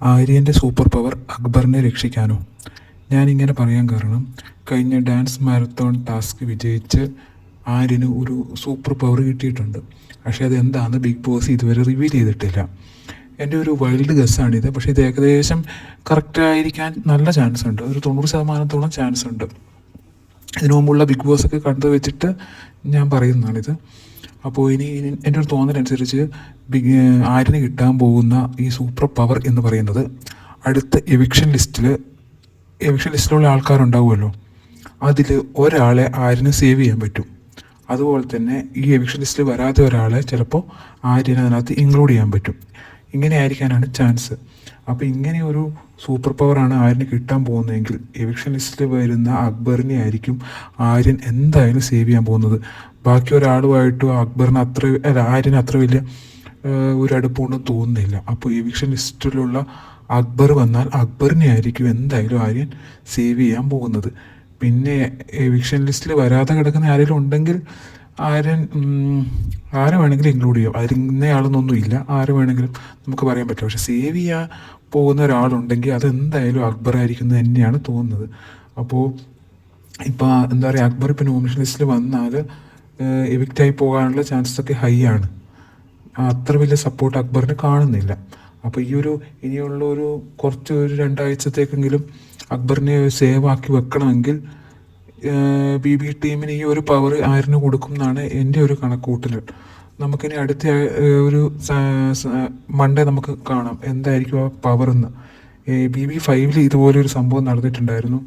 ആര്യൻ്റെ super power അക്ബറിനെ രക്ഷിക്കാനോ? ഞാനിങ്ങനെ പറയാൻ കാരണം, കഴിഞ്ഞ ഡാൻസ് മാരത്തോൺ ടാസ്ക് വിജയിച്ച് ആര്യന് ഒരു സൂപ്പർ പവർ കിട്ടിയിട്ടുണ്ട്. പക്ഷേ അതെന്താണെന്ന് ബിഗ് ബോസ് ഇതുവരെ റിവീൽ ചെയ്തിട്ടില്ല. എൻ്റെ ഒരു വൈൽഡ് ഗസ്സാണിത്. പക്ഷേ ഇത് ഏകദേശം കറക്റ്റായിരിക്കാൻ നല്ല ചാൻസ് ഉണ്ട്. ഒരു 90% ചാൻസ് ഉണ്ട്. ഇതിനു മുമ്പുള്ള ബിഗ് ബോസൊക്കെ കണ്ടു വെച്ചിട്ട് ഞാൻ പറയുന്നതാണിത്. അപ്പോൾ ഇനി എൻ്റെ ഒരു തോന്നലനുസരിച്ച് ആര്യന് കിട്ടാൻ പോകുന്ന ഈ സൂപ്പർ പവർ എന്ന് പറയുന്നത്, അടുത്ത എവിക്ഷൻ ലിസ്റ്റിലുള്ള ആൾക്കാരുണ്ടാവുമല്ലോ, അതിൽ ഒരാളെ ആര്യന് സേവ് ചെയ്യാൻ പറ്റും. അതുപോലെ തന്നെ ഈ എവിക്ഷൻ ലിസ്റ്റിൽ വരാത്ത ഒരാളെ ചിലപ്പോൾ ആര്യന് അതിനകത്ത് ഇൻക്ലൂഡ് ചെയ്യാൻ പറ്റും. ഇങ്ങനെ ആയിരിക്കാനാണ് ചാൻസ്. അപ്പോൾ ഇങ്ങനെ ഒരു സൂപ്പർ പവറാണ് ആര്യന് കിട്ടാൻ പോകുന്നതെങ്കിൽ എവിക്ഷൻ ലിസ്റ്റിൽ വരുന്ന അക്ബറിനെ ആയിരിക്കും ആര്യൻ എന്തായാലും സേവ് ചെയ്യാൻ പോകുന്നത്. ബാക്കി ഒരാളുമായിട്ടും ആര്യന് അത്ര വലിയ ഒരു അടുപ്പമൊന്നും തോന്നുന്നില്ല. അപ്പോൾ എവിക്ഷൻ ലിസ്റ്റിലുള്ള അക്ബർ വന്നാൽ അക്ബറിനെ ആയിരിക്കും എന്തായാലും ആര്യൻ സേവ് ചെയ്യാൻ പോകുന്നത്. പിന്നെ എവിക്ഷൻ ലിസ്റ്റിൽ വരാതെ കിടക്കുന്ന ആരെങ്കിലും ഉണ്ടെങ്കിൽ ആരെ വേണമെങ്കിലും ഇൻക്ലൂഡ് ചെയ്യാം. അതിൽ ഇന്നയാളെന്നൊന്നും ഇല്ല, ആര് വേണമെങ്കിലും നമുക്ക് പറയാൻ പറ്റില്ല. പക്ഷെ സേവ് ചെയ്യാൻ പോകുന്ന ഒരാളുണ്ടെങ്കിൽ അതെന്തായാലും അക്ബർ ആയിരിക്കും എന്ന് തന്നെയാണ് തോന്നുന്നത്. അപ്പോൾ ഇപ്പോൾ എന്താ പറയുക, അക്ബർ ഇപ്പോൾ നോമിനേഷൻ ലിസ്റ്റിൽ വന്നാൽ എവിക്റ്റായി പോകാനുള്ള ചാൻസസ് ഒക്കെ ഹൈ ആണ്. അത്ര വലിയ സപ്പോർട്ട് അക്ബറിന് കാണുന്നില്ല. അപ്പോൾ ഇനിയുള്ള ഒരു 2 ആഴ്ചത്തേക്കെങ്കിലും അക്ബറിനെ സേവ് ആക്കി വെക്കണമെങ്കിൽ BB ടീമിന് ഈ ഒരു പവർ ആര്യന് കൊടുക്കും എന്നാണ് എൻ്റെ ഒരു കണക്കൂട്ടൽ. നമുക്കിനി അടുത്ത ഒരു മൺഡേ നമുക്ക് കാണാം എന്തായിരിക്കും ആ പവറെന്ന്. BB5 ഇതുപോലെ ഒരു സംഭവം നടന്നിട്ടുണ്ടായിരുന്നു.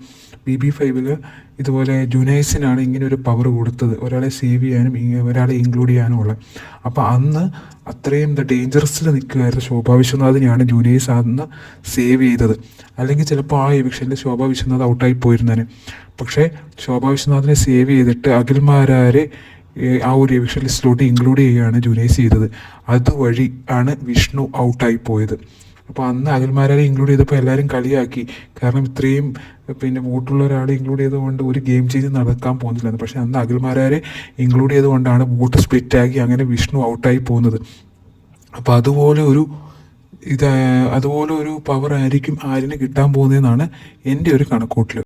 BB5 ഇതുപോലെ ജുനൈസിനാണ് ഇങ്ങനെ ഒരു പവർ കൊടുത്തത്, ഒരാളെ സേവ് ചെയ്യാനും ഒരാളെ ഇൻക്ലൂഡ് ചെയ്യാനും ഉള്ളത്. അപ്പോൾ അന്ന് അത്രയും ഡേഞ്ചറസിൽ നിൽക്കുകയായിരുന്നു ശോഭാ വിശ്വനാഥിനെയാണ് ജുനൈസ് അന്ന് സേവ് ചെയ്തത്. അല്ലെങ്കിൽ ചിലപ്പോൾ ആ എവിക്ഷനിൽ ശോഭാ വിശ്വനാഥ് ഔട്ടായി പോയിരുന്നേനെ. പക്ഷേ ശോഭാ വിശ്വനാഥിനെ സേവ് ചെയ്തിട്ട് അഖിൽമാരാരെ ആ ഒരു എവിക്ഷൻ ലിസ്റ്റിലോട്ട് ഇൻക്ലൂഡ് ചെയ്യുകയാണ് ജുനൈസ് ചെയ്തത്. അതുവഴി ആണ് വിഷ്ണു ഔട്ടായി പോയത്. അപ്പോൾ അന്ന് അഖിൽമാരെ ഇൻക്ലൂഡ് ചെയ്തപ്പോൾ എല്ലാവരും കളിയാക്കി. കാരണം ഇത്രയും വോട്ടുള്ള ഒരാളെ ഇൻക്ലൂഡ് ചെയ്തുകൊണ്ട് ഒരു ഗെയിം ചേഞ്ച് നടക്കാൻ പോകുന്നില്ലെന്ന്. പക്ഷേ അന്ന് അഖിൽമാരെ ഇൻക്ലൂഡ് ചെയ്തുകൊണ്ടാണ് വോട്ട് സ്പ്ലിറ്റാക്കി അങ്ങനെ വിഷ്ണു ഔട്ടായി പോകുന്നത്. അപ്പോൾ അതുപോലെ ഒരു പവർ ആയിരിക്കും ആര്യന് കിട്ടാൻ പോകുന്നതെന്നാണ് എൻ്റെ ഒരു കണക്കൂട്ടൽ.